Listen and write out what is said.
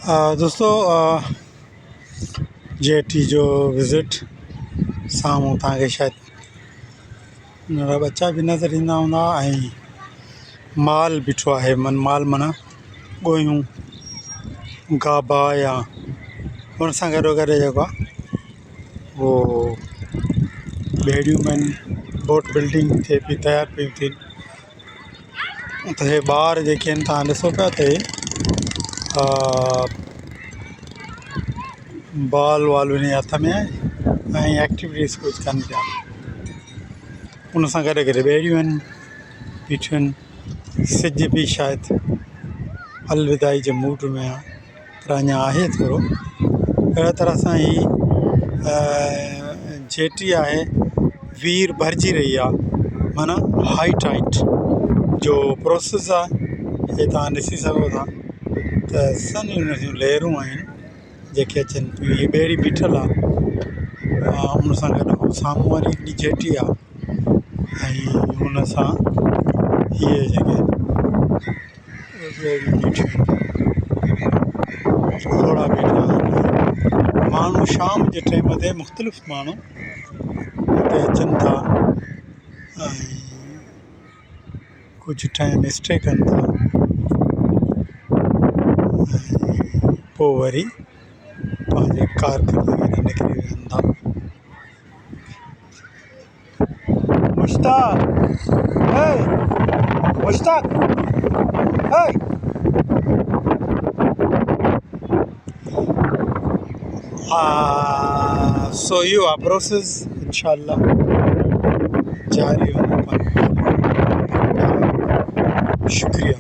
दोस्तों जेटी जो विज़िट साम्हूं तव्हांखे शायदि नंढा बच्चा बि नज़र ईंदा हूंदा ऐं माल बीठो आहे माल माना ॻोयूं गाबा या हुन सां गॾो गॾु जेको आहे उहो ॿेड़ियूं आहिनि बोट बिल्डिंग थिए पई तयारु पियूं थियनि त हे ॿार जेके आहिनि तव्हां ॾिसो पिया त बॉल वॉल उन हथ में आहे ऐं एक्टिविटीज़ कुझु कनि पिया उन सां गॾु गॾु ॿेड़ियूं आहिनि बीठियूं आहिनि सिज बि शायदि अलविदाई जे मूड में आहे पर अञा आहे थोरो अहिड़ा तरह सां ई जेटी आहे वीर भरिजी रही आहे माना हाई टाइट जो प्रोसेस आहे हे तव्हां ॾिसी सघो था त सन्ही हुन जूं लहरूं आहिनि जेके अचनि पियूं हीअ ॿेड़ी बीठल आहे उन सां गॾु साम्हूं वारी हिकिड़ी जेटी आहे ऐं हुन सां इहे जेके ॿेड़ियूं बीठियूं आहिनि घोड़ा बीठा आहिनि माण्हू शाम जे टाइम ते मुख़्तलिफ़ माण्हू हिते अचनि था ऐं कुझु टाइम स्टे कनि था ऐं पोइ वरी पंहिंजे कारकरदगी में निकिरी वेहनि था Mushtaq so you are process इंशाल्लाह जारी होने पर शुक्रिया।